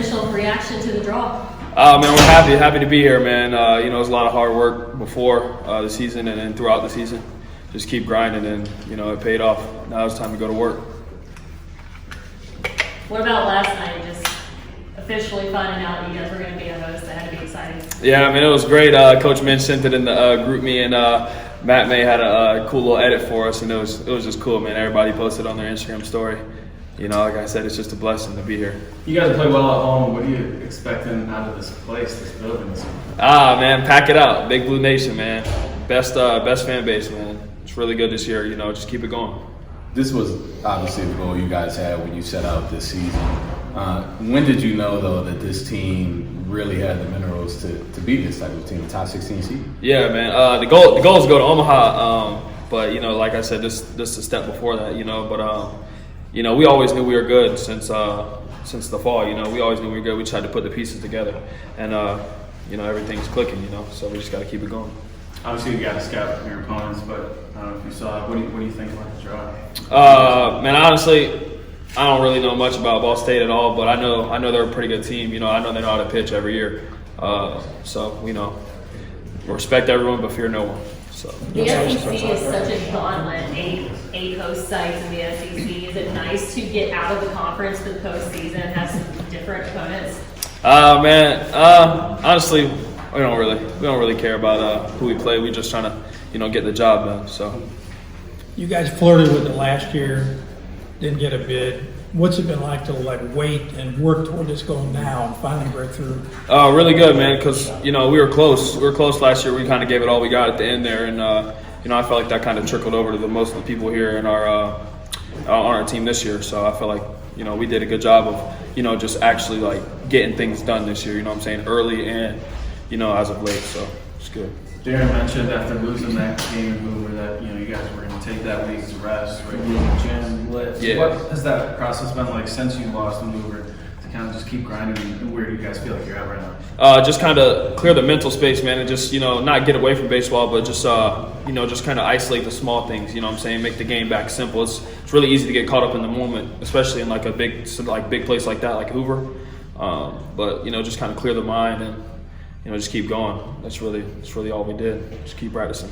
initial reaction to the draw? Man, we're happy to be here, man. It was a lot of hard work before the season and then throughout the season. Just keep grinding, and it paid off. Now it's time to go to work. What about last night? Just officially finding out that you guys were going to be a host. That had to be exciting. Yeah, I mean, it was great. Coach Minch sent it in the group me, and Matt May had a cool little edit for us, and it was just cool, man. Everybody posted on their Instagram story. Like I said, it's just a blessing to be here. You guys play well at home. What are you expecting out of this place, this building? Man, pack it out. Big Blue Nation, man. Best fan base, man. It's really good this year. Just keep it going. This was obviously the goal you guys had when you set out this season. When did you know, though, that this team really had the minerals to be this type of team, top 16 seed? Yeah, man. The goal is to go to Omaha, but like I said, this is a step before that. But we always knew we were good since the fall. We always knew we were good. We tried to put the pieces together, and everything's clicking. So we just got to keep it going. Obviously, you got to scout from your opponents, but I don't know if you saw it. What do you think about the draw? Man, honestly, I don't really know much about Ball State at all, but I know they're a pretty good team. I know they know how to pitch every year. So respect everyone, but fear no one. So the SEC is such a gauntlet. Eight host sites in the SEC. Is it nice to get out of the conference for the postseason and have some different opponents? Man, honestly, we don't really care about who we play. We just trying to get the job done. So you guys flirted with it last year, didn't get a bid. What's it been like to wait and work toward this goal now and finally break through? Really good, man. Because we were close. We were close last year. We kind of gave it all we got at the end there, and I felt like that kind of trickled over to most of the people here in on our team this year. So I feel like we did a good job of just actually getting things done this year. Early and as of late. So it's good. Darren mentioned after losing that game in Hoover that you guys were going to take that week's rest, right? The gym lit. Yeah. What has that process been like since you lost in Hoover to kind of just keep grinding? And where do you guys feel like you're at right now? Just kind of clear the mental space, man, and just not get away from baseball, but just just kind of isolate the small things. Make the game back simple. It's really easy to get caught up in the moment, especially in a big place like that, like Hoover. But just kind of clear the mind and just keep going. That's really all we did. Just keep practicing.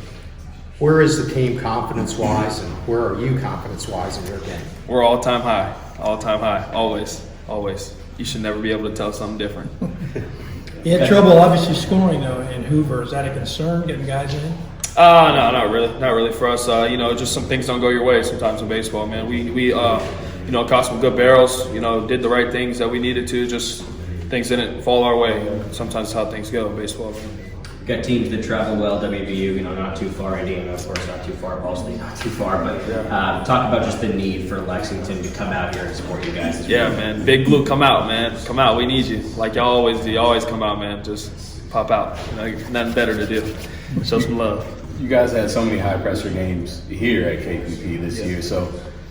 Where is the team confidence-wise, and where are you confidence-wise in your game? We're all-time high, always. You should never be able to tell something different. You had trouble, obviously, scoring, though, in Hoover. Is that a concern, getting guys in? No, not really for us. Just some things don't go your way sometimes in baseball, man. We caught some good barrels, did the right things that we needed to, just things didn't fall our way. Sometimes that's how things go in baseball. Got teams that travel well, WVU, not too far, Indiana, of course, not too far, Ball State, not too far, but talk about just the need for Lexington to come out here and support you guys. Yeah, man. Big Blue, come out, man. Come out. We need you. Like y'all always do. You always come out, man. Just pop out. Nothing better to do. Show some love. You guys had so many high-pressure games here at KPP this year, so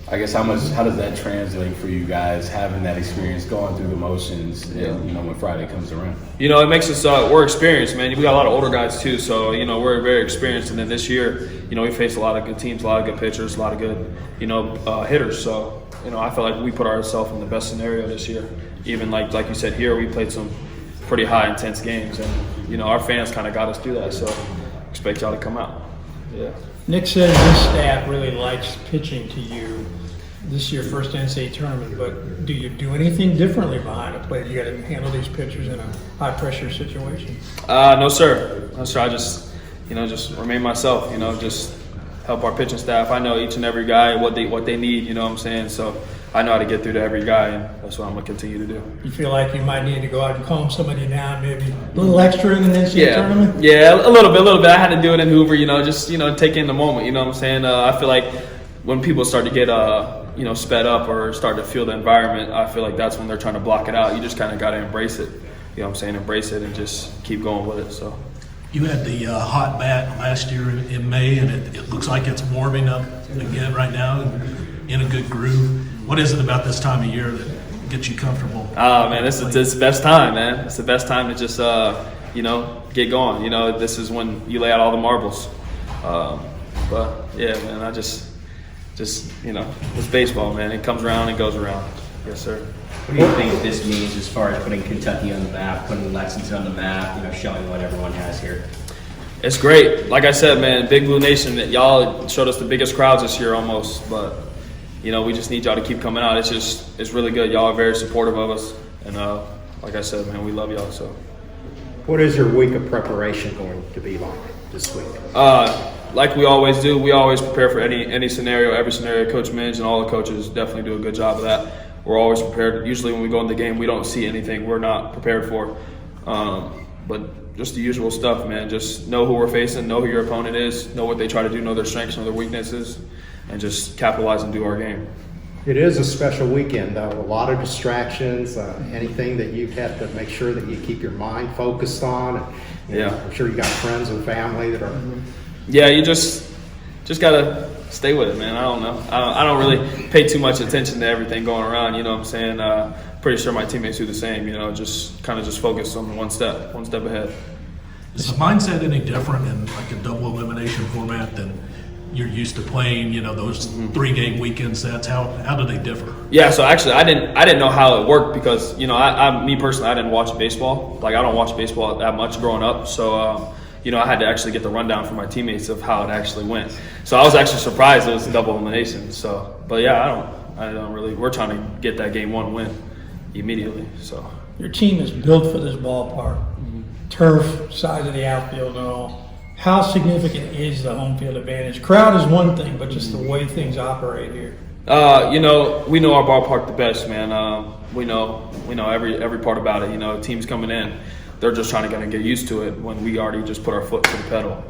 I guess how does that translate for you guys, having that experience, going through the motions, and, when Friday comes around? It makes us we're experienced, man. We got a lot of older guys too, so we're very experienced. And then this year, we faced a lot of good teams, a lot of good pitchers, a lot of good hitters. So I feel like we put ourselves in the best scenario this year. Even like you said here, we played some pretty high intense games, and our fans kind of got us through that. So expect y'all to come out. Yeah. Nick says his staff really likes pitching to you. This is your first NCAA tournament, but do you do anything differently behind the plate? You got to handle these pitchers in a high-pressure situation. No, sir. I just, just remain myself. Just help our pitching staff. I know each and every guy what they need. So I know how to get through to every guy, and that's what I'm gonna continue to do. You feel like you might need to go out and calm somebody down, maybe a little extra in the NCAA tournament? Yeah, a little bit. I had to do it in Hoover. Just take in the moment. I feel like when people start to get sped up or start to feel the environment, I feel like that's when they're trying to block it out. You just kind of got to embrace it. Embrace it and just keep going with it. So. You had the hot bat last year in May, and it looks like it's warming up again right now in a good groove. What is it about this time of year that gets you comfortable? Oh, man, it's the best time, man. It's the best time to just, get going. This is when you lay out all the marbles. But, yeah, man, I just it's baseball, man. It comes around and goes around. Yes, sir. What do you think this means as far as putting Kentucky on the map, putting Lexington on the map, showing what everyone has here? It's great. Like I said, man, Big Blue Nation, y'all showed us the biggest crowds this year almost, but we just need y'all to keep coming out. It's really good. Y'all are very supportive of us, and like I said, man, we love y'all. So, What is your week of preparation going to be like this week? like we always do, we always prepare for any scenario, every scenario. Coach Minge and all the coaches definitely do a good job of that. We're always prepared. Usually when we go in the game, we don't see anything we're not prepared for. But just the usual stuff, man. Just know who we're facing, know who your opponent is, know what they try to do, know their strengths, know their weaknesses, and just capitalize and do our game. It is a special weekend, though. A lot of distractions, anything that you have to make sure that you keep your mind focused on. And, Yeah. I'm sure you got friends and family that are. Yeah, you just gotta stay with it, man. I don't know. I don't really pay too much attention to everything going around. You know what I'm saying? Pretty sure my teammates do the same. Just kind of just focus on one step ahead. Is the mindset any different in like a double elimination format than you're used to playing? Those 3-game weekend sets. How do they differ? Yeah, so actually, I didn't know how it worked because me personally, I didn't watch baseball. Like I don't watch baseball that much growing up, so I had to actually get the rundown from my teammates of how it actually went. So I was actually surprised it was a double elimination. So, but yeah, I don't really. We're trying to get that game 1 win immediately. So Your team is built for this ballpark, turf, size of the outfield and all. How significant is the home field advantage? Crowd is one thing, but just the way things operate here. we know our ballpark the best, man. We know every part about it. Teams coming in, they're just trying to get used to it when we already just put our foot to the pedal.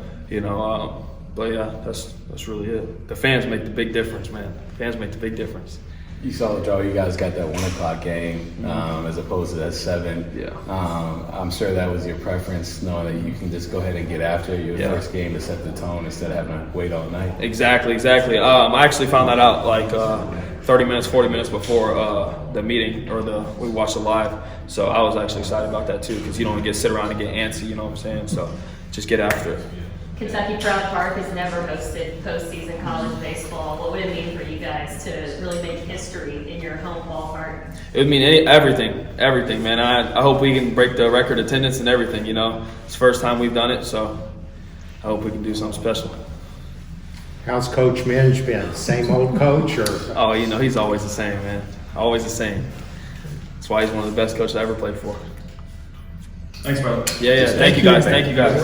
But yeah, that's really it. The fans make the big difference, man. Fans make the big difference. You saw, Joe, you guys got that 1 o'clock game as opposed to that 7. Yeah. I'm sure that was your preference, knowing that you can just go ahead and get after your first game to set the tone instead of having to wait all night. Exactly. I actually found that out like 40 minutes before the meeting we watched it live. So I was actually excited about that too, because you don't sit around and get antsy, you know what I'm saying? So just get after it. Kentucky Proud Park has never hosted postseason college baseball. What would it mean for you guys to really make history in your home ballpark? It would mean everything, man. I hope we can break the record attendance and everything, It's the first time we've done it, so I hope we can do something special. How's Coach Minge been? Same old coach, or? Oh, he's always the same, man. Always the same. That's why he's one of the best coaches I ever played for. Thanks, brother. Yeah. Thank you guys.